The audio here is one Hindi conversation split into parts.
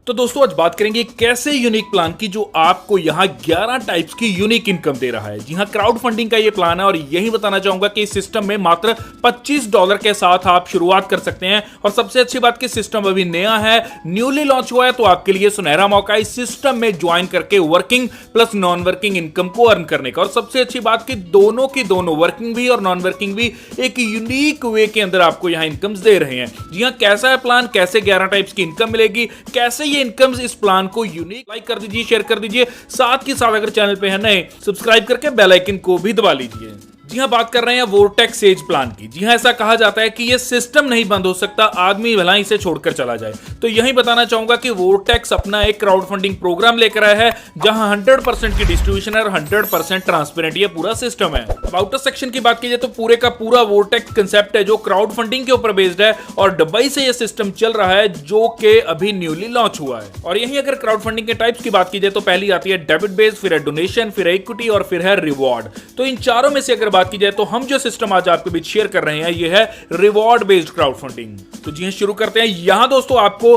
तो दोस्तों आज बात करेंगे कैसे यूनिक प्लान की जो आपको यहाँ 11 टाइप्स की यूनिक इनकम दे रहा है। जी हाँ, क्राउड फंडिंग का ये प्लान है और यही बताना चाहूंगा कि इस सिस्टम में मात्र $25 के साथ आप शुरुआत कर सकते हैं। और सबसे अच्छी बात कि सिस्टम अभी नया है, न्यूली लॉन्च हुआ है, तो आपके लिए सुनहरा मौका है इस सिस्टम में ज्वाइन करके working plus non working income को अर्न करने का। और सबसे अच्छी बात कि दोनों की दोनों वर्किंग भी और नॉन वर्किंग भी एक यूनिक वे के अंदर आपको यहाँ इनकम दे रहे हैं। जी हाँ, कैसा है प्लान, कैसे 11 टाइप्स की इनकम मिलेगी, कैसे इनकम्स इस प्लान को यूनिक, लाइक कर दीजिए, शेयर कर दीजिए, साथ के साथ अगर चैनल पे है नए सब्सक्राइब करके बेल आइकन को भी दबा लीजिए। जी हाँ, बात कर रहे हैं वोर्टेक्स एज प्लान की। जी हाँ, ऐसा कहा जाता है कि ये सिस्टम नहीं बंद हो सकता, आदमी भला इसे छोड़कर चला जाए। तो यही बताना चाहूंगा कि वोर्टेक्स अपना एक क्राउड फंडिंग प्रोग्राम लेकर आया है जहां 100% की डिस्ट्रीब्यूशन है और 100% ट्रांसपेरेंट ये पूरा सिस्टम है। अबाउट अस सेक्शन की बात कीजिए तो पूरे का पूरा वोर्टेक्स कंसेप्ट है जो क्राउड फंडिंग के ऊपर बेस्ड है और दुबई से ये सिस्टम चल रहा है जो कि अभी न्यूली लॉन्च हुआ है। और यही अगर क्राउड फंडिंग के टाइप्स की बात कीजिए तो पहली आती है डेबिट बेस्ड, फिर है डोनेशन, फिर है इक्विटी और फिर है रिवॉर्ड। तो इन चारों में से अगर बात की जाए तो हम जो सिस्टम आज आपके बीच शेयर कर रहे हैं ये है रिवॉर्ड बेस्ड क्राउड फंडिंग। तो जी हां, शुरू करते हैं। यहां दोस्तों आपको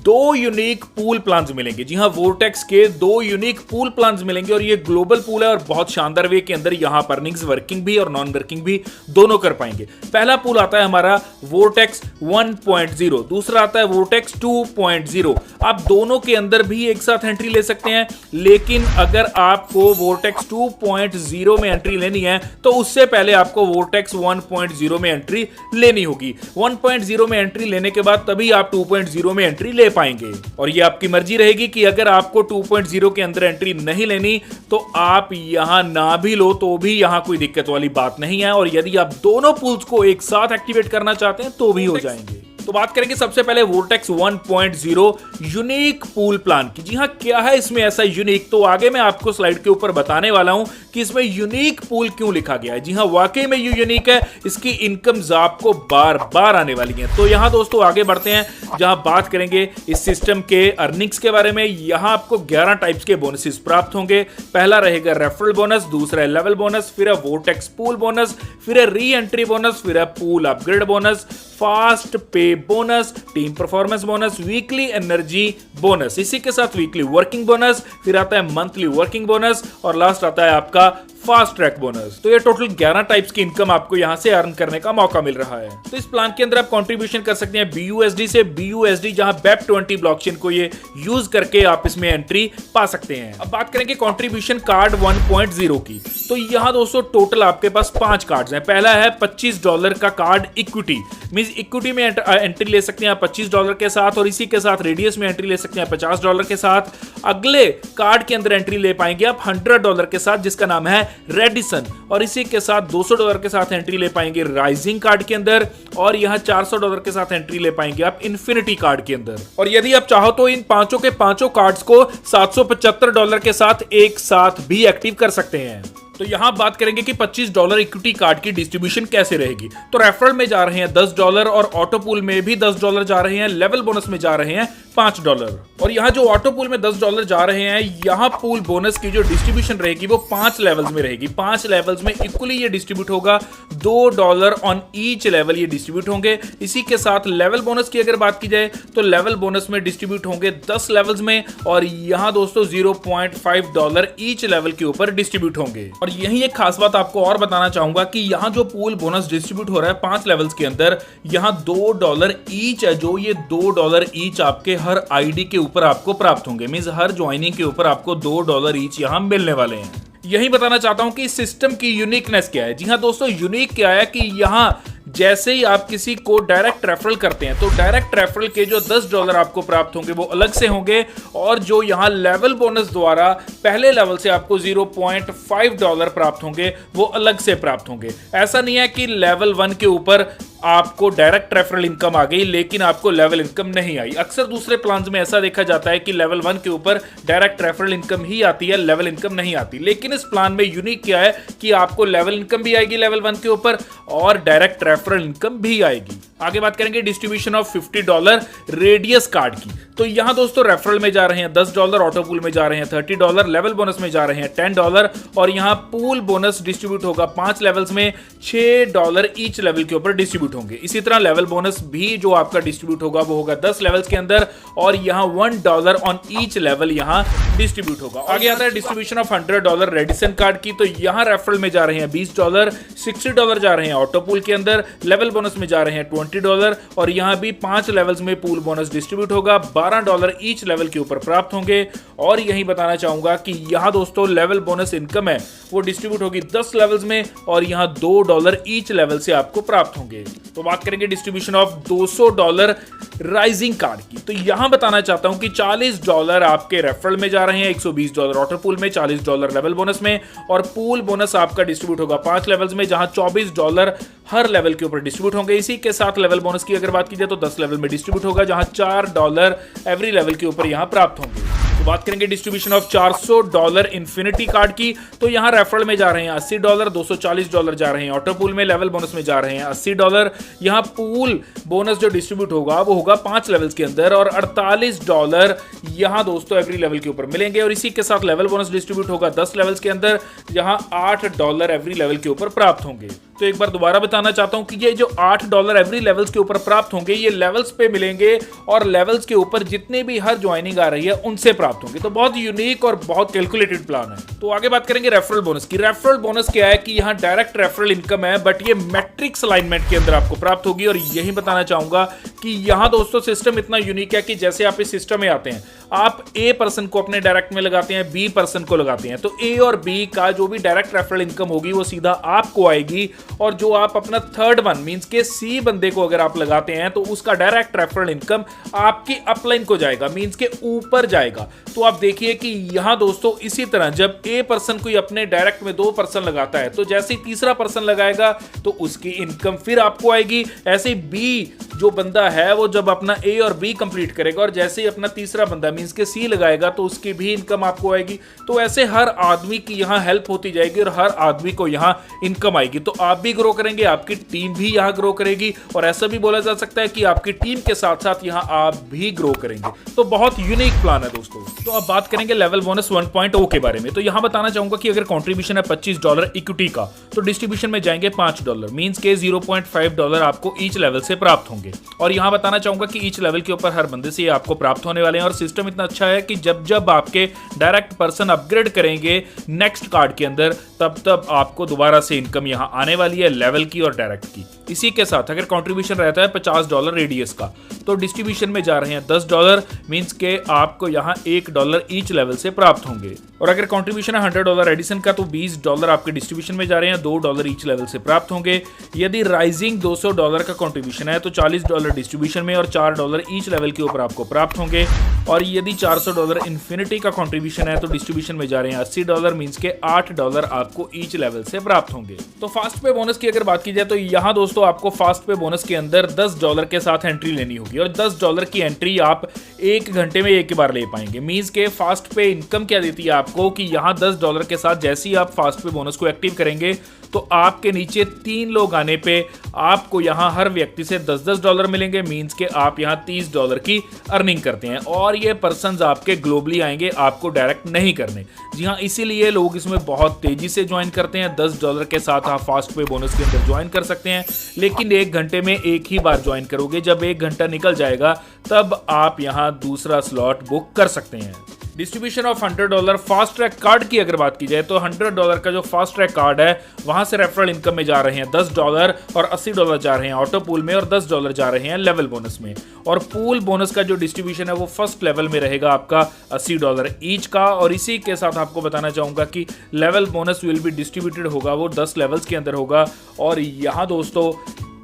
दो यूनिक पूल प्लान्स मिलेंगे। जी हां, वोर्टेक्स के दो यूनिक पूल प्लान्स मिलेंगे और ये ग्लोबल पूल है और बहुत शानदार वे के अंदर यहां पर अर्निंग्स वर्किंग भी और नॉन वर्किंग भी दोनों कर पाएंगे। पहला पूल आता है हमारा वोर्टेक्स 1.0, दूसरा आता है वोर्टेक्स 2.0। आप दोनों के अंदर भी एक साथ एंट्री ले सकते हैं, लेकिन अगर आपको वोर्टेक्स 2.0 में एंट्री लेनी है तो उससे पहले आपको वोर्टेक्स 1.0 में एंट्री लेनी होगी। 1.0 में एंट्री लेने के बाद तभी आप 2.0 में एंट्री ले पाएंगे। और ये आपकी मर्जी रहेगी कि अगर आपको 2.0 के अंदर एंट्री नहीं लेनी तो आप यहां ना भी लो तो भी यहां कोई दिक्कत वाली बात नहीं है। और यदि आप दोनों पूल्स को एक साथ एक्टिवेट करना चाहते हैं तो भी हो जाएंगे। तो बात करेंगे सबसे पहले वोर्टेक्स 1.0 यूनिक पूल प्लान की। जी हां, क्या है इसमें ऐसा यूनिक, तो आगे मैं आपको स्लाइड के ऊपर बताने वाला हूं कि इसमें यूनिक पूल क्यों लिखा गया है। जी हां, वाकई में ये यूनिक है, इसकी इनकम्स आपको बार बार आने वाली हैं। तो यहां दोस्तों आगे बढ़ते हैं जहां बात करेंगे इस सिस्टम के अर्निंग्स के बारे में। यहां आपको 11 टाइप्स के बोनसेस प्राप्त होंगे। पहला रहेगा रेफरल बोनस, दूसरा है लेवल बोनस, फिर है वोर्टेक्स पूल बोनस, फिर है री एंट्री बोनस, फिर है पूल अपग्रेड बोनस, फास्ट पे bonus, team performance bonus, weekly energy bonus, इसी के साथ वीकली वर्किंग बोनस, फिर आता है मंथली वर्किंग बोनस और लास्ट आता है आपका फास्ट ट्रैक बोनस। तो ये टोटल 11 टाइप्स की इनकम आपको यहां से अर्न करने का मौका मिल रहा है। तो इस प्लान के अंदर आप कंट्रीब्यूशन कर सकते हैं BUSD से BUSD, जहां BEP20 ब्लॉकचेन को ये यूज करके आप इसमें एंट्री पा सकते हैं। अब बात करेंगे कंट्रीब्यूशन कार्ड 1.0 की। तो यहां दोस्तों टोटल आपके पास 5 कार्ड्स हैं। पहला है $25 का कार्ड इक्विटी, मींस इक्विटी में एंट्री ले सकते हैं आप $25 के साथ और इसी के साथ रेडियस में एंट्री ले सकते हैं $50 के साथ। अगले कार्ड के अंदर एंट्री ले पाएंगे आप $100 के साथ जिसका नाम है रेडिसन, और इसी के साथ $200 के साथ एंट्री ले पाएंगे राइजिंग कार्ड के अंदर, और यहां $400 के साथ एंट्री ले पाएंगे आप इन्फिनिटी कार्ड के अंदर। और यदि आप चाहो तो इन पांचों के पांचों कार्ड्स को $775 के साथ एक साथ भी एक्टिव कर सकते हैं। तो यहां बात करेंगे कि $25 इक्विटी कार्ड की डिस्ट्रीब्यूशन कैसे रहेगी। तो रेफरल में जा रहे हैं $10 और ऑटो पूल में भी $10 जा रहे हैं, लेवल बोनस में जा रहे हैं $5। और यहां जो ऑटो पूल में $10 जा रहे हैं, यहां पूल बोनस की जो डिस्ट्रीब्यूशन रहेगी वो 5 लेवल्स में रहेगी। 5 लेवल्स में इक्वली ये डिस्ट्रीब्यूट होगा, $2 ऑन ईच लेवल ये डिस्ट्रीब्यूट होंगे। इसी के साथ लेवल बोनस की अगर बात की जाए तो लेवल बोनस में डिस्ट्रीब्यूट होंगे 10 लेवल्स में, और यहां दोस्तों $0.5 ईच लेवल के ऊपर डिस्ट्रीब्यूट होंगे। और यही एक खास बात आपको और बताना चाहूंगा कि यहां जो पूल बोनस डिस्ट्रीब्यूट हो रहा है 5 लेवल्स के अंदर, यहां $2 ईच है, जो ये $2 ईच आपके हर आईडी के ऊपर आपको प्राप्त होंगे। मींस हर ज्वाइनिंग के ऊपर आपको $2 ईच यहां मिलने वाले हैं। यही बताना चाहता हूं कि इस सिस्टम की यूनिकनेस क्या है। जी हां दोस्तों, यूनिक क्या है कि यहां जैसे ही आप किसी को डायरेक्ट रेफरल करते हैं तो डायरेक्ट रेफरल के जो $10 आपको प्राप्त होंगे वो अलग से होंगे, और जो यहां लेवल बोनस द्वारा पहले लेवल से आपको $0.5 प्राप्त होंगे वो अलग से प्राप्त होंगे। ऐसा नहीं है कि लेवल 1 के ऊपर आपको डायरेक्ट रेफरल इनकम आ गई लेकिन आपको लेवल इनकम नहीं आई। अक्सर दूसरे प्लान्स में ऐसा देखा जाता है कि लेवल 1 के ऊपर डायरेक्ट रेफरल इनकम ही आती है, लेवल इनकम नहीं आती। लेकिन इस प्लान में यूनिक क्या है कि आपको लेवल इनकम भी आएगी लेवल 1 के ऊपर और डायरेक्ट रेफरल इनकम भी आएगी। आगे बात करेंगे डिस्ट्रीब्यूशन ऑफ $50 रेडियस कार्ड की। तो यहाँ दोस्तों रेफरल में जा रहे हैं $10, ऑटो पूल में जा रहे हैं $30, लेवल बोनस में जा रहे हैं $10 और यहाँ पूल बोनस डिस्ट्रीब्यूट होगा 5 लेवल्स में $6 ईच लेवल के ऊपर डिस्ट्रीब्यूट होंगे। इसी तरह लेवल बोनस भी जो आपका डिस्ट्रीब्यूट होगा वो होगा 10 लेवल्स के अंदर और यहाँ $1 ऑन ईच लेवल यहाँ डिस्ट्रीब्यूट होगा। आगे आता है डिस्ट्रीब्यूशन ऑफ $100 रेडिसन कार्ड की। तो यहाँ रेफरल में जा रहे हैं $20, $60 जा रहे हैं ऑटो पूल के अंदर, लेवल बोनस में जा रहे हैं $20 और यहाँ भी 5 लेवल्स में पूल बोनस डिस्ट्रीब्यूट होगा, $12 ईच लेवल के ऊपर प्राप्त होंगे। और यही बताना चाहूंगा कि यहाँ दोस्तों लेवल बोनस इनकम है वो डिस्ट्रीब्यूट होगी 10 लेवल्स में और यहाँ $2 ईच लेवल से आपको प्राप्त होंगे। तो बात करेंगे डिस्ट्रीब्यूशन ऑफ $200 राइजिंग कार्ड की। तो यहां बताना चाहता हूं कि $40 आपके रेफरल में जा रहे हैं, $120 ऑटो पूल में, $40 लेवल बोनस में और पूल बोनस आपका डिस्ट्रीब्यूट होगा 5 लेवल्स में, जहां $24 हर लेवल के ऊपर डिस्ट्रीब्यूट होंगे। इसी के साथ लेवल बोनस की अगर बात की जाए तो 10 लेवल में डिस्ट्रीब्यूट होगा, जहां $4 एवरी लेवल के ऊपर यहां प्राप्त होंगे। तो बात करेंगे डिस्ट्रीब्यूशन ऑफ $400 इन्फिनिटी कार्ड की। तो यहां रेफरल में जा रहे हैं $80, $240 जा रहे हैं ऑटो पूल में, लेवल बोनस में जा रहे हैं $80। यहां पूल बोनस जो डिस्ट्रीब्यूट होगा वो होगा 5 लेवल्स के अंदर और $48 यहां दोस्तों एवरी लेवल के ऊपर मिलेंगे। और इसी के साथ लेवल बोनस डिस्ट्रीब्यूट होगा 10 लेवल्स के अंदर, जहां $8 एवरी लेवल के ऊपर प्राप्त होंगे। तो एक बार दोबारा बताना चाहता हूं कि ये जो $8 एवरी लेवल्स के ऊपर प्राप्त होंगे ये लेवल्स पे मिलेंगे और लेवल्स के ऊपर जितने भी हर ज्वाइनिंग आ रही है उनसे प्राप्त होंगे। तो बहुत यूनिक और बहुत कैलकुलेटेड प्लान है। तो आगे बात करेंगे रेफरल बोनस की। रेफरल बोनस क्या है कि यहाँ डायरेक्ट रेफरल इनकम है बट ये मैट्रिक्स अलाइनमेंट के अंदर आपको प्राप्त होगी। और यही बताना चाहूंगा कि यहाँ दोस्तों सिस्टम इतना यूनिक है कि जैसे आप इस सिस्टम में आते हैं, आप ए पर्सन को अपने डायरेक्ट में लगाते हैं, बी पर्सन को लगाते हैं, तो ए और बी का जो भी डायरेक्ट रेफरल इनकम होगी वो सीधा आपको आएगी। और जो आप अपना थर्ड वन मींस के सी बंदे को अगर आप लगाते हैं तो उसका डायरेक्ट रेफरल इनकम आपकी अपलाइन को जाएगा, मींस के ऊपर जाएगा। तो आप देखिए कि यहां दोस्तों इसी तरह जब ए पर्सन कोई अपने डायरेक्ट में 2 पर्सन लगाता है तो जैसे ही तीसरा पर्सन लगाएगा तो उसकी इनकम फिर आपको आएगी। ऐसे बी जो बंदा है वो जब अपना ए और बी कंप्लीट करेगा और जैसे ही अपना तीसरा बंदा मींस के सी लगाएगा तो उसकी भी इनकम आपको आएगी। तो ऐसे हर आदमी की यहां हेल्प होती जाएगी और हर आदमी को यहां इनकम आएगी। तो आप भी ग्रो करेंगे, आपकी टीम भी यहां ग्रो करेगी और ऐसा भी बोला जा सकता है कि आपकी टीम के साथ साथ यहां आप भी ग्रो करेंगे। तो बहुत यूनिक प्लान है दोस्तों। तो अब बात करेंगे लेवल बोनस 1.0 के बारे में। तो यहां बताना चाहूंगा कि अगर कंट्रीब्यूशन है $25 इक्विटी का तो डिस्ट्रीब्यूशन में जाएंगे $5 मींस के $0.5 आपको ईच लेवल से प्राप्त होंगे। और यहां बताना चाहूंगा कि ईच लेवल के ऊपर हर बंदे से आपको प्राप्त होने वाले हैं। और सिस्टम इतना अच्छा है कि जब जब आपके डायरेक्ट पर्सन अपग्रेड करेंगे नेक्स्ट कार्ड के अंदर तब आपको दोबारा से इनकम यहां आने वाली है लेवल की और डायरेक्ट की। इसी के साथ अगर कंट्रीब्यूशन रहता है $50 रेडियस का तो डिस्ट्रीब्यूशन में जा रहे हैं $10 मींस के आपको यहां $1 ईच लेवल से प्राप्त होंगे। और अगर कंट्रीब्यूशन है $100 एडिशन का तो $20 आपके डिस्ट्रीब्यूशन में जा रहे हैं, $2 ईच लेवल से प्राप्त होंगे। यदि राइजिंग $200 का कंट्रीब्यूशन है तो $40 डिस्ट्रीब्यूशन में और $4 ईच लेवल के ऊपर आपको प्राप्त होंगे। और यदि $400 इन्फिनिटी का कंट्रीब्यूशन है तो डिस्ट्रीब्यूशन में जा रहे हैं $80 मींस के $8 आपको ईच लेवल से प्राप्त होंगे। तो फास्ट पे बोनस की अगर बात की जाए तो यहां दोस्तों आपको फास्ट पे बोनस के अंदर $10 के साथ एंट्री लेनी होगी और $10 की एंट्री आप 1 घंटे में एक बार ले पाएंगे। मींस के फास्ट पे इनकम क्या देती है आपको कि यहां $10 के साथ जैसे ही आप फास्ट पे बोनस को एक्टिव करेंगे तो आपके नीचे 3 लोग आने पे आपको यहां हर व्यक्ति से $10 मिलेंगे। मींस के आप यहां $30 की अर्निंग करते हैं और ये पर्संस आपके ग्लोबली आएंगे, आपको डायरेक्ट नहीं करने। जी हाँ, इसीलिए लोग इसमें बहुत तेजी से ज्वाइन करते हैं। $10 के साथ आप फास्ट पे बोनस के अंदर ज्वाइन कर सकते हैं, लेकिन 1 घंटे में एक ही बार ज्वाइन करोगे। जब 1 घंटा निकल जाएगा तब आप यहां दूसरा स्लॉट बुक कर सकते हैं। Distribution of $100 fast track card की अगर बात की जाए तो $100 का जो फास्ट ट्रैक कार्ड है वहां से रेफरल इनकम में जा रहे हैं $10 और $80 जा रहे हैं ऑटो पूल में और $10 जा रहे हैं लेवल बोनस में। और पूल बोनस का जो डिस्ट्रीब्यूशन है वो फर्स्ट लेवल में रहेगा आपका $80 ईच का। और इसी के साथ आपको बताना चाहूंगा कि level bonus will be distributed होगा, वो 10 लेवल्स के अंदर होगा और यहाँ दोस्तों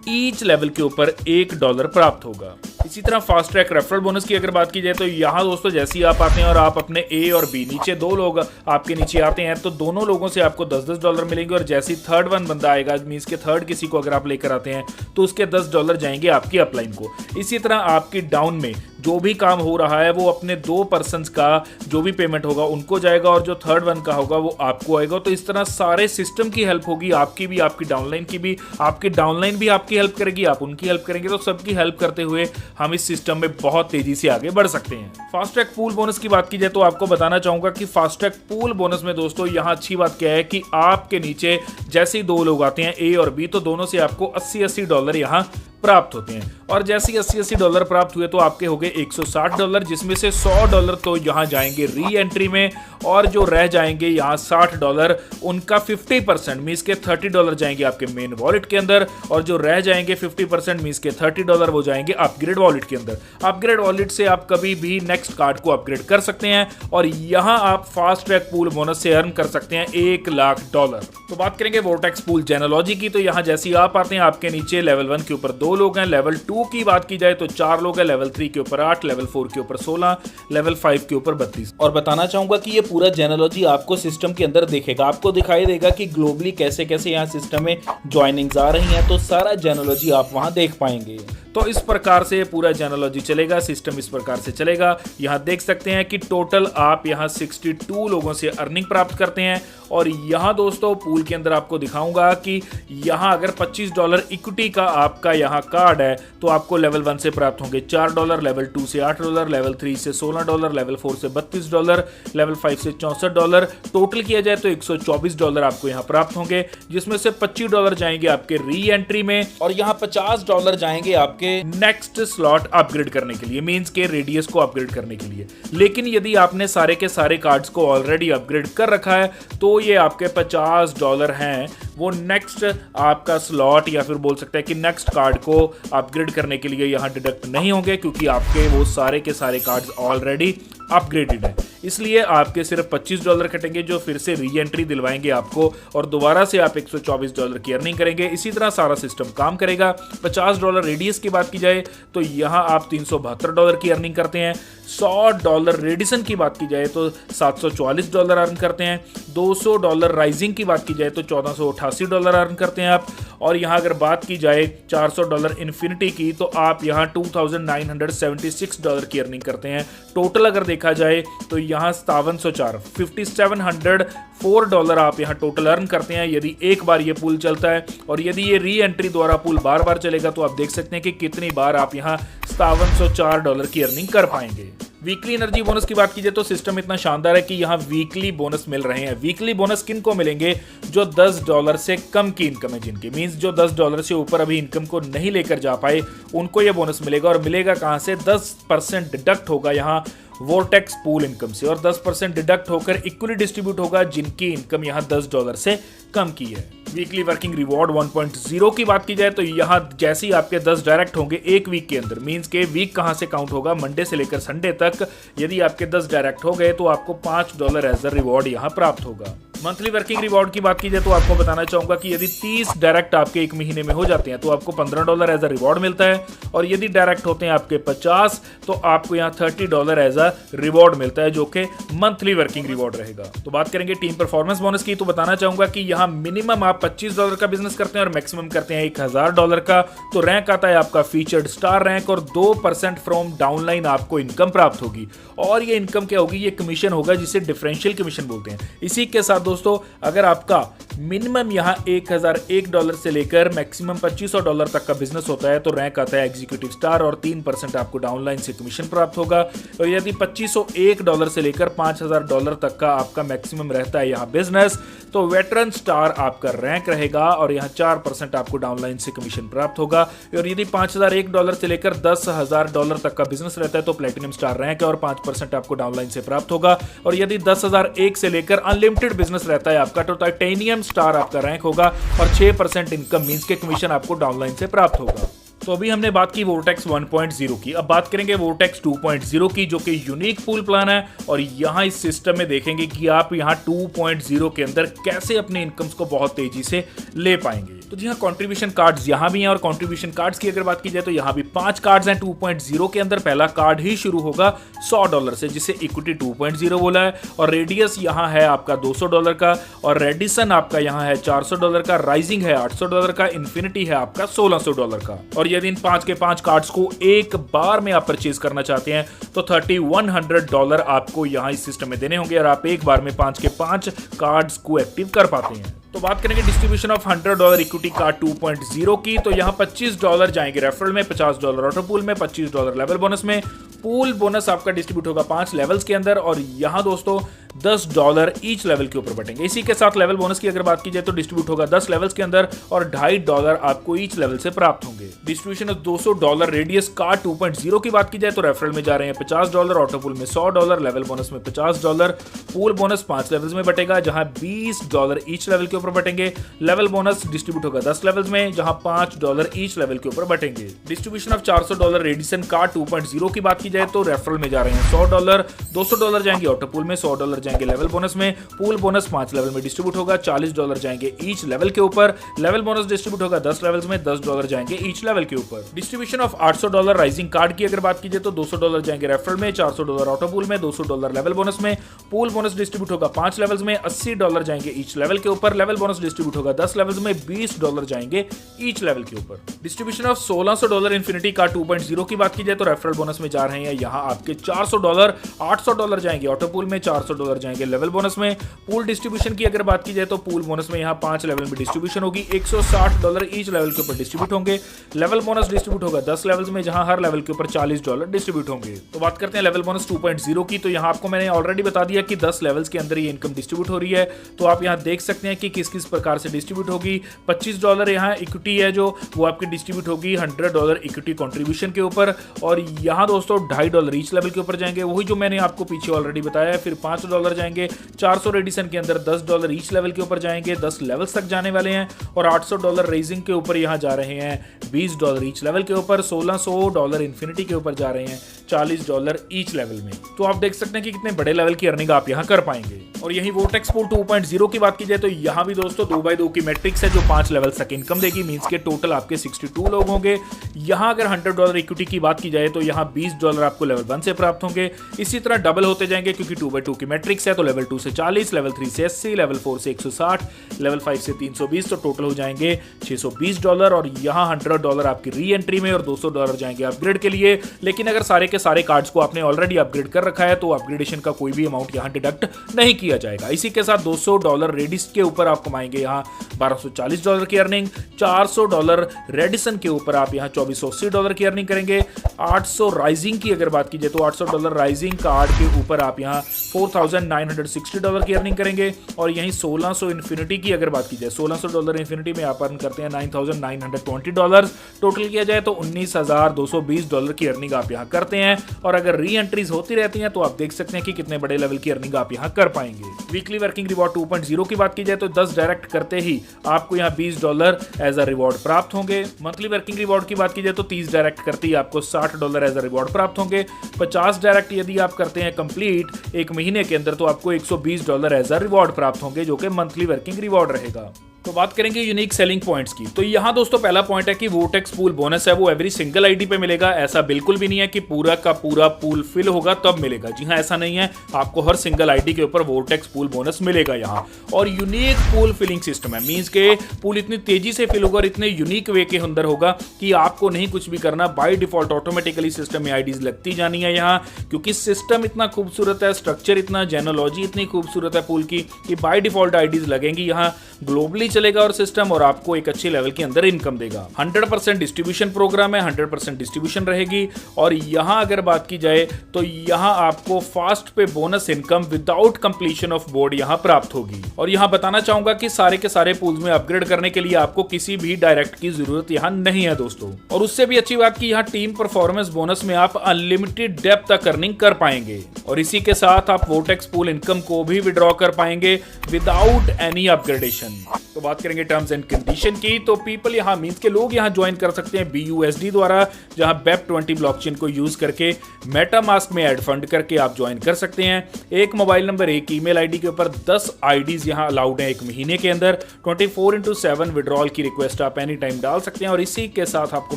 ईच लेवल के ऊपर $1 प्राप्त होगा। इसी तरह फास्ट ट्रैक रेफरल बोनस की अगर बात की जाए तो यहाँ दोस्तों जैसे ही आप आते हैं और आप अपने ए और बी नीचे 2 लोग आपके नीचे आते हैं तो दोनों लोगों से आपको $10 मिलेंगे। और जैसे ही थर्ड वन बंदा आएगा मींस के थर्ड किसी को अगर आप लेकर आते हैं तो उसके $10 जाएंगे आपकी अपलाइन को। इसी तरह आपकी डाउन में जो भी काम हो रहा है वो अपने 2 पर्सन्स का जो भी पेमेंट होगा उनको जाएगा और जो थर्ड वन का होगा वो आपको आएगा। तो इस तरह सारे सिस्टम की हेल्प होगी, आपकी भी, आपकी डाउनलाइन की भी। आपकी डाउनलाइन भी आपकी हेल्प करेगी, आप उनकी हेल्प करेंगे, तो सबकी हेल्प करते हुए हम इस सिस्टम में बहुत तेजी से आगे बढ़ सकते हैं। फास्ट ट्रैक पूल बोनस की बात की जाए तो आपको बताना चाहूंगा कि फास्ट ट्रैक पूल बोनस में दोस्तों यहाँ अच्छी बात क्या है कि आपके नीचे जैसे ही दो लोग आते हैं ए और बी, तो दोनों से आपको $80 यहाँ प्राप्त होते हैं। और जैसे ही $80 प्राप्त हुए तो आपके हो गए $160, जिसमें से $100 तो यहाँ जाएंगे री एंट्री में, और जो रह जाएंगे यहाँ $60 उनका 50% मींस के $30 जाएंगे आपके मेन वॉलेट के अंदर, और जो रह जाएंगे 50% मींस के $30 वो जाएंगे अपग्रेड वॉलेट के अंदर। अपग्रेड वॉलेट से आप कभी भी नेक्स्ट कार्ड को अपग्रेड कर सकते हैं और यहाँ आप फास्ट ट्रैक पूल बोनस से अर्न कर सकते हैं $1 लाख। तो बात करेंगे वोर्टेक्स पूल जेनोलॉजी की, तो यहाँ जैसे ही आप आते हैं आपके नीचे लेवल 1 के ऊपर 2 लोग हैं, लेवल 2 की बात की जाए तो 4 लोग हैं, लेवल 3 के ऊपर 8, लेवल 4 के ऊपर 16, लेवल 5 के ऊपर 32। और बताना चाहूंगा कि ये पूरा जेनोलॉजी आपको सिस्टम के अंदर दिखेगा, आपको दिखाई देगा कि ग्लोबली कैसे कैसे यहाँ सिस्टम में ज्वाइनिंग्स आ रही हैं, तो सारा जेनोलॉजी आप वहां देख पाएंगे। तो इस प्रकार से पूरा जेनोलॉजी चलेगा, सिस्टम इस प्रकार से चलेगा। यहाँ देख सकते हैं कि टोटल आप यहाँ 62 लोगों से अर्निंग प्राप्त करते हैं। और यहाँ दोस्तों पूल के अंदर आपको दिखाऊंगा कि यहाँ अगर $25 इक्विटी का आपका यहाँ कार्ड है तो आपको लेवल 1 से प्राप्त होंगे $4, लेवल 2 से $8, लेवल 3 से $16, लेवल 4 से $32, लेवल 5 से $64, टोटल किया जाए तो $124 आपको यहाँ प्राप्त होंगे, जिसमें से $25 जाएंगे आपके री एंट्री में और यहाँ $50 जाएंगे आपके नेक्स्ट स्लॉट अपग्रेड करने के लिए, मींस के रेडियस को अपग्रेड करने के लिए। लेकिन यदि आपने सारे के सारे कार्ड्स को ऑलरेडी अपग्रेड कर रखा है तो ये आपके $50 हैं, वो नेक्स्ट आपका स्लॉट या फिर बोल सकते हैं कि नेक्स्ट कार्ड को अपग्रेड करने के लिए यहाँ डिडक्ट नहीं होंगे, क्योंकि आपके वो सारे के सारे कार्ड्स ऑलरेडी अपग्रेडेड है। इसलिए आपके सिर्फ $25 कटेंगे जो फिर से री एंट्री दिलवाएंगे आपको, और दोबारा से आप $124 की अर्निंग करेंगे। इसी तरह सारा सिस्टम काम करेगा। $50 रेडियस की बात की जाए तो यहाँ आप $372 की अर्निंग करते हैं। $100 रेडिसन की बात की जाए तो $744 अर्न करते हैं। $200 राइजिंग की बात की जाए तो $1488 अर्न करते हैं आप। और यहाँ अगर बात की जाए $400 इन्फिनिटी की तो आप यहाँ $2976 की अर्निंग करते हैं। टोटल अगर देखा जाए तो यहाँ $5704 आप यहाँ टोटल अर्न करते हैं यदि एक बार ये पूल चलता है। और यदि ये री एंट्री द्वारा पूल बार बार चलेगा तो आप देख सकते हैं कि कितनी बार आप यहाँ $5704 की अर्निंग कर पाएंगे। वीकली एनर्जी बोनस की बात कीजिए तो सिस्टम इतना शानदार है कि यहाँ वीकली बोनस मिल रहे हैं। वीकली बोनस किन को मिलेंगे? जो $10 से कम की इनकम है जिनकी, मींस जो $10 से ऊपर अभी इनकम को नहीं लेकर जा पाए उनको ये बोनस मिलेगा। और मिलेगा कहां से? 10% डिडक्ट होगा यहाँ वोर्टेक्स पूल इनकम से, और 10% डिडक्ट होकर इक्वली डिस्ट्रीब्यूट होगा जिनकी इनकम यहाँ $10 से कम की है। वीकली वर्किंग रिवॉर्ड 1.0 की बात की जाए तो यहाँ जैसे ही आपके 10 डायरेक्ट होंगे एक वीक के अंदर, मींस के वीक कहां से काउंट होगा? मंडे से लेकर संडे तक। यदि आपके 10 डायरेक्ट हो गए तो आपको $5 एज अ रिवॉर्ड यहाँ प्राप्त होगा। मंथली वर्किंग रिवॉर्ड की बात की जाए तो आपको बताना चाहूंगा कि यदि 30 डायरेक्ट आपके एक महीने में हो जाते हैं तो आपको $15 एज अ रिवॉर्ड मिलता है। और यदि डायरेक्ट होते हैं आपके 50 तो आपको यहाँ $30 एज अ रिवॉर्ड मिलता है, जो कि मंथली वर्किंग रिवॉर्ड रहेगा। तो बात करेंगे टीम परफॉर्मेंस बोनस की, तो बताना चाहूंगा कि यहाँ मिनिमम आप $25 का बिजनेस करते हैं और मैक्सिमम करते हैं $1000 का, तो रैंक आता है आपका फीचर्ड स्टार रैंक, और 2% फ्रॉम डाउनलाइन आपको इनकम प्राप्त होगी। और ये इनकम क्या होगी? ये कमीशन होगा जिसे डिफरेंशियल कमीशन बोलते हैं। इसी के साथ दोस्तों अगर आपका मिनिमम यहाँ $1001 से लेकर मैक्सिमम $2500 तक का बिजनेस होता है तो रैंक आता है एग्जीक्यूटिव स्टार, और 3% आपको डाउनलाइन से कमीशन प्राप्त होगा। और यदि $2501 से लेकर $5000 तक का आपका मैक्सिमम रहता है यहाँ बिजनेस, तो वेटरन स्टार आपका रैंक रहेगा और यहाँ 4% आपको डाउनलाइन से कमीशन प्राप्त होगा। और यदि $5001 से लेकर $10,000 तक का बिजनेस रहता है तो प्लेटिनम स्टार रैंक है और 5% आपको डाउनलाइन से प्राप्त होगा। और यदि 10,001 से लेकर अनलिमिटेड बिजनेस रहता है आपका तो टाइटेनियम स्टार आपका रैंक होगा और 6% इनकम मींस के कमीशन आपको डाउनलाइन से प्राप्त होगा। तो अभी हमने बात की वोर्टेक्स 1.0 की, अब बात करेंगे वोर्टेक्स 2.0 की, जो कि यूनिक पूल प्लान है। और यहाँ इस सिस्टम में देखेंगे कि आप यहाँ 2.0 के अंदर कैसे अपने इनकम्स को बहुत तेजी से ले पाएंगे। तो जी हाँ, कंट्रीब्यूशन कार्ड्स यहाँ भी हैं, और कंट्रीब्यूशन कार्ड्स की अगर बात की जाए तो यहाँ भी 5 कार्ड्स हैं 2.0 के अंदर। पहला कार्ड ही शुरू होगा $100 से, जिसे इक्विटी 2.0 बोला है। और रेडियस यहाँ है आपका $200 का, और रेडिसन आपका यहाँ है $400 का, राइजिंग है $800 का, इन्फिनिटी है आपका $1600 का। और यदि इन 5 के 5 कार्ड्स को एक बार में आप परचेज करना चाहते हैं तो $3100 आपको यहाँ इस सिस्टम में देने होंगे, और आप एक बार में 5 के 5 कार्ड्स को एक्टिव कर पाते हैं। तो बात करेंगे डिस्ट्रीब्यूशन ऑफ $100 इक्विटी कार्ड 2.0 की, तो यहाँ $25 जाएंगे रेफरल में, $50 ऑटो पूल में, $25 लेवल बोनस में। पूल बोनस आपका डिस्ट्रीब्यूट होगा 5 लेवल्स के अंदर और यहाँ दोस्तों $10 ईच लेवल के ऊपर बटेंगे। इसी के साथ लेवल बोनस की अगर बात की जाए तो डिस्ट्रीब्यूट होगा 10 लेवल्स के अंदर और $2.50 आपको ईच लेवल से प्राप्त होंगे। डिस्ट्रीब्यूशन ऑफ $200 रेडियस कार्ड 2.0 की बात की जाए तो रेफरल में जा रहे हैं $50, ऑटो पूल में $100, लेवल बोनस में $50, पूल बोनस 5 लेवल्स में बटेगा जहां $20 ईच लेवल के ऊपर बटेंगे। लेवल बोनस डिस्ट्रीब्यूट होगा 10 लेवल्स में जहां $5 ईच लेवल के ऊपर बटेंगे। डिस्ट्रीब्यूशन ऑफ $400 रेडिसन कार्ड 2.0 की बात की जाए तो रेफरल में जा रहे हैं $100, $200 जाएंगे ऑटो पूल में, $100 जाएंगे लेवल बोनस में। पूल बोनस 5 लेवल में डिस्ट्रीब्यूट होगा, $40 जाएंगे ईच लेवल के ऊपर। लेवल बोनस डिस्ट्रीब्यूट होगा 10 लेवल्स में, $10 जाएंगे ईच लेवल के ऊपर। डिस्ट्रीब्यूशन ऑफ $800 राइजिंग कार्ड की अगर बात की जाए तो $200 जाएंगे रेफरल में, $400 ऑटो पूल में, $200 लेवल बोनस में। पूल बोनस डिस्ट्रीब्यूट होगा 5 लेवल्स में, $80 जाएंगे ईच लेवल के ऊपर। लेवल बोनस डिस्ट्रीब्यूट होगा 10 लेवल्स में, $20 जाएंगे ईच लेवल के ऊपर। डिस्ट्रीब्यूशन ऑफ $1600 इन्फिनिटी कार्ड 2.0 की बात की जाए तो रेफरल बोनस में जा रहे हैं यहाँ आपके $400, $800 जाएंगे ऑटो पूल में, $400 जाएंगे लेवल बोनस में। पूल डिस्ट्रीब्यूशन की अगर बात की जाए तो पूल बोनस में यहाँ 5 लेवल में डिस्ट्रीब्यूशन होगी, $160 ईच लेवल के ऊपर डिस्ट्रीब्यूट होंगे। लेवल बोनस डिस्ट्रीब्यूट होगा 10 लेवल्स में जहां हर लेवल के ऊपर $40 डिस्ट्रीब्यूट होंगे। तो बात करते हैं लेवल बोनस 2.0 की, तो यहाँ आपको मैंने ऑलरेडी बता दिया कि 10 लेवल्स के अंदर ये इनकम डिस्ट्रीब्यूट हो रही है। तो आप यहाँ देख सकते हैं कि किस किस प्रकार से डिस्ट्रीब्यूट होगी। $25 यहाँ इक्विटी है जो वो आपकी डिस्ट्रीब्यूट होगी $100 इक्विटी कॉन्ट्रीब्यूशन के ऊपर और यहाँ दोस्तों $2.50 ईच लेवल के ऊपर जाएंगे, वही जो मैंने आपको पीछे ऑलरेडी बताया। फिर $5 जाएंगे 400 रेडिसन के अंदर, $10 ईच लेवल के ऊपर जाएंगे, 10 लेवल्स तक जाने वाले हैं और $800 रेजिंग के ऊपर यहाँ जा रहे हैं $20 ईच लेवल के ऊपर, $1600 इन्फिनिटी के ऊपर जा रहे हैं $40 ईच लेवल में। तो आप देख सकते हैं कि कितने बड़े लेवल की अर्निंग आप यहाँ कर पाएंगे। और यही वोटेक्स पूल 2.0 की बात की जाए तो यहाँ भी दोस्तों 2x2 की मैट्रिक्स है जो 5 लेवल तक इनकम देगी, मींस के टोटल आपके 62 लोग होंगे। यहाँ अगर $100 इक्विटी की बात की जाए तो यहाँ $20 आपको लेवल 1 से प्राप्त होंगे। इसी तरह डबल होते जाएंगे क्योंकि 2x2 की मैट्रिक्स है, तो लेवल 2 से 40, लेवल 3 से 80, लेवल 4 से 160, लेवल 5 से 320, तो टोटल हो जाएंगे $620। और यहाँ $100 आपकी री एंट्री में और $200 जाएंगे अपग्रेड के लिए। लेकिन अगर सारे के सारे कार्ड्स को आपने ऑलरेडी अपग्रेड कर रखा है तो अपग्रेडेशन का कोई भी अमाउंट यहाँ डिडक्ट नहीं किया जाएगा। इसी के साथ $200 रेडिस के ऊपर आप कमाएंगे यहाँ $1240 की अर्निंग, $400 रेडिसन के ऊपर आप यहाँ $2480 की अर्निंग करेंगे। 800 राइजिंग की अगर बात की जाए तो $800 राइजिंग कार्ड के ऊपर आप यहाँ $4960 की अर्निंग करेंगे। और यहीं 1600 इन्फिनिटी की अगर बात की जाए, $1600 इन्फिनिटी में आप अर्न करते हैं $9920। टोटल किया जाए तो $19,220 की अर्निंग आप यहाँ करते हैं। और अगर री एंट्रीज होती रहती हैं तो आप देख सकते हैं कि कितने बड़े लेवल की अर्निंग आप यहाँ कर पाएंगे। वीकली वर्किंग रिवॉर्ड 2.0 की बात की जाए तो 10 डायरेक्ट करते ही आपको यहाँ $20 एज अ रिवॉर्ड प्राप्त होंगे। मंथली वर्किंग रिवॉर्ड की बात की जाए तो 30 डायरेक्ट करते ही आपको $60 एज अ रिवॉर्ड प्राप्त होंगे। 50 डायरेक्ट यदि आप करते हैं कंप्लीट एक महीने के अंदर तो आपको $120 एज अ रिवॉर्ड प्राप्त होंगे जो कि मंथली वर्किंग रिवॉर्ड रहेगा। तो बात करेंगे यूनिक सेलिंग पॉइंट्स की, तो यहाँ दोस्तों पहला पॉइंट है कि वोटेक्स पूल बोनस है वो एवरी सिंगल आईडी पे मिलेगा। ऐसा बिल्कुल भी नहीं है कि पूरा का पूरा पूल फिल होगा तब मिलेगा, जी हाँ ऐसा नहीं है, आपको हर सिंगल आईडी के ऊपर वोटेक्स पूल बोनस मिलेगा यहाँ। और यूनिक पूल फिलिंग सिस्टम है, मींस के पूल इतनी तेजी से फिल होगा और इतने यूनिक वे के अंदर होगा कि आपको नहीं कुछ भी करना, बाय डिफॉल्ट ऑटोमेटिकली सिस्टम में आईडीज लगती जानी है यहाँ, क्योंकि सिस्टम इतना खूबसूरत है, स्ट्रक्चर इतना, जेनोलॉजी इतनी खूबसूरत है पूल की कि बाय डिफॉल्ट आईडीज लगेंगी यहाँ। ग्लोबली चलेगा और सिस्टम और आपको एक अच्छे लेवल के अंदर इनकम देगा। 100% डिस्ट्रीब्यूशन प्रोग्राम है, 100% डिस्ट्रीब्यूशन रहेगी। और यहाँ अगर बात की जाए तो यहाँ आपको फास्ट पे bonus income without completion of board यहाँ प्राप्त होगी। और यहाँ बताना चाहूंगा कि सारे के सारे पूल्स में अपग्रेड करने के लिए आपको किसी भी डायरेक्ट की जरूरत यहाँ नहीं है दोस्तों। और उससे भी अच्छी बात कि यहाँ टीम परफॉर्मेंस बोनस में आप अनलिमिटेड डेप्थ तक अर्निंग कर पाएंगे। और इसी के साथ आप वोटेक्स पूल इनकम को भी विड्रॉ कर पाएंगे विदाउट एनी अपग्रेडेशन। तो बात करेंगे टर्म्स एंड कंडीशन की, तो पीपल यहाँ मींस के लोग यहाँ ज्वाइन कर सकते हैं BUSD द्वारा, जहां BEP20 ब्लॉकचेन को यूज करके मेटामास्क में ऐड फंड करके आप ज्वाइन कर सकते हैं। एक मोबाइल नंबर, एक ईमेल आईडी के ऊपर 10 आईडीज यहाँ अलाउड है एक महीने के अंदर। 24/7 विड्रॉल की रिक्वेस्ट आप एनी टाइम डाल सकते हैं। और इसी के साथ आपको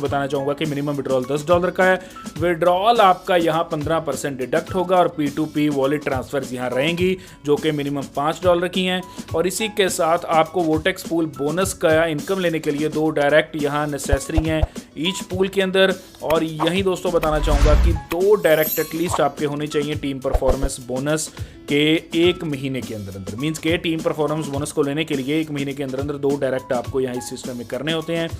बताना चाहूंगा कि मिनिमम विड्रॉल $10 का है। विड्रॉल आपका यहाँ 15% डिडक्ट होगा और P2P वॉलेट ट्रांसफर यहाँ रहेंगी जो कि मिनिमम $5 की हैं। और इसी के साथ आपको वोटेक्स पूल बोनस का इनकम लेने के लिए 2 डायरेक्ट यहाँ नेसेसरी हैं ईच पूल के अंदर। और यही दोस्तों बताना चाहूँगा कि 2 डायरेक्ट एटलीस्ट आपके होने चाहिए टीम परफॉर्मेंस बोनस के 1 महीने के अंदर अंदर। मींस के टीम परफॉर्मेंस बोनस को लेने के लिए 1 महीने के अंदर अंदर 2 डायरेक्ट आपको यहाँ इस सिस्टम में करने होते हैं।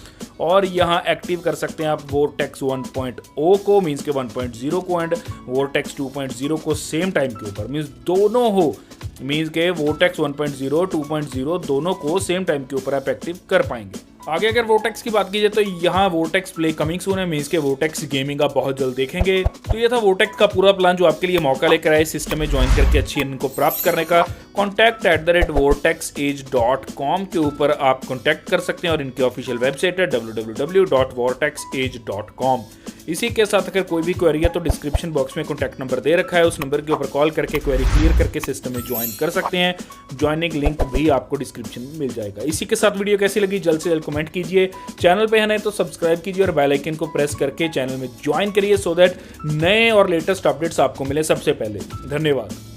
और यहाँ एक्टिव कर सकते हैं आप वोर्टेक्स 1.0 को, मींस के 1.0 को एंड वोर्टेक्स 2.0 को सेम टाइम के ऊपर, मींस दोनों हो, मींस के वोर्टेक्स 1.0 2.0 दोनों को सेम टाइम के ऊपर आप एक्टिव कर पाएंगे। आगे अगर वोर्टेक्स की बात कीजिए तो यहाँ वोर्टेक्स प्ले कमिंग सून है, मींस के वोर्टेक्स गेमिंग आप बहुत जल्द देखेंगे। तो ये था वोर्टेक्स का पूरा प्लान जो आपके लिए मौका लेकर आए सिस्टम में ज्वाइन करके अच्छी इनको प्राप्त करने का। contact@vortexage.com के ऊपर आप कॉन्टैक्ट कर सकते हैं और इनकी ऑफिशियल वेबसाइट है www.vortexage.com। इसी के साथ अगर कोई भी क्वेरी है तो डिस्क्रिप्शन बॉक्स में कॉन्टैक्ट नंबर दे रखा है, उस नंबर के ऊपर कॉल करके क्वेरी क्लियर करके सिस्टम में ज्वाइन कर सकते हैं। ज्वाइनिंग लिंक भी आपको डिस्क्रिप्शन में मिल जाएगा। इसी के साथ वीडियो कैसी लगी जल्द से जल्द कमेंट कीजिए, चैनल पे है नए तो सब्सक्राइब कीजिए और बेल आइकन को प्रेस करके चैनल में ज्वाइन करिए सो दैट नए और लेटेस्ट अपडेट्स आपको मिले सबसे पहले। धन्यवाद।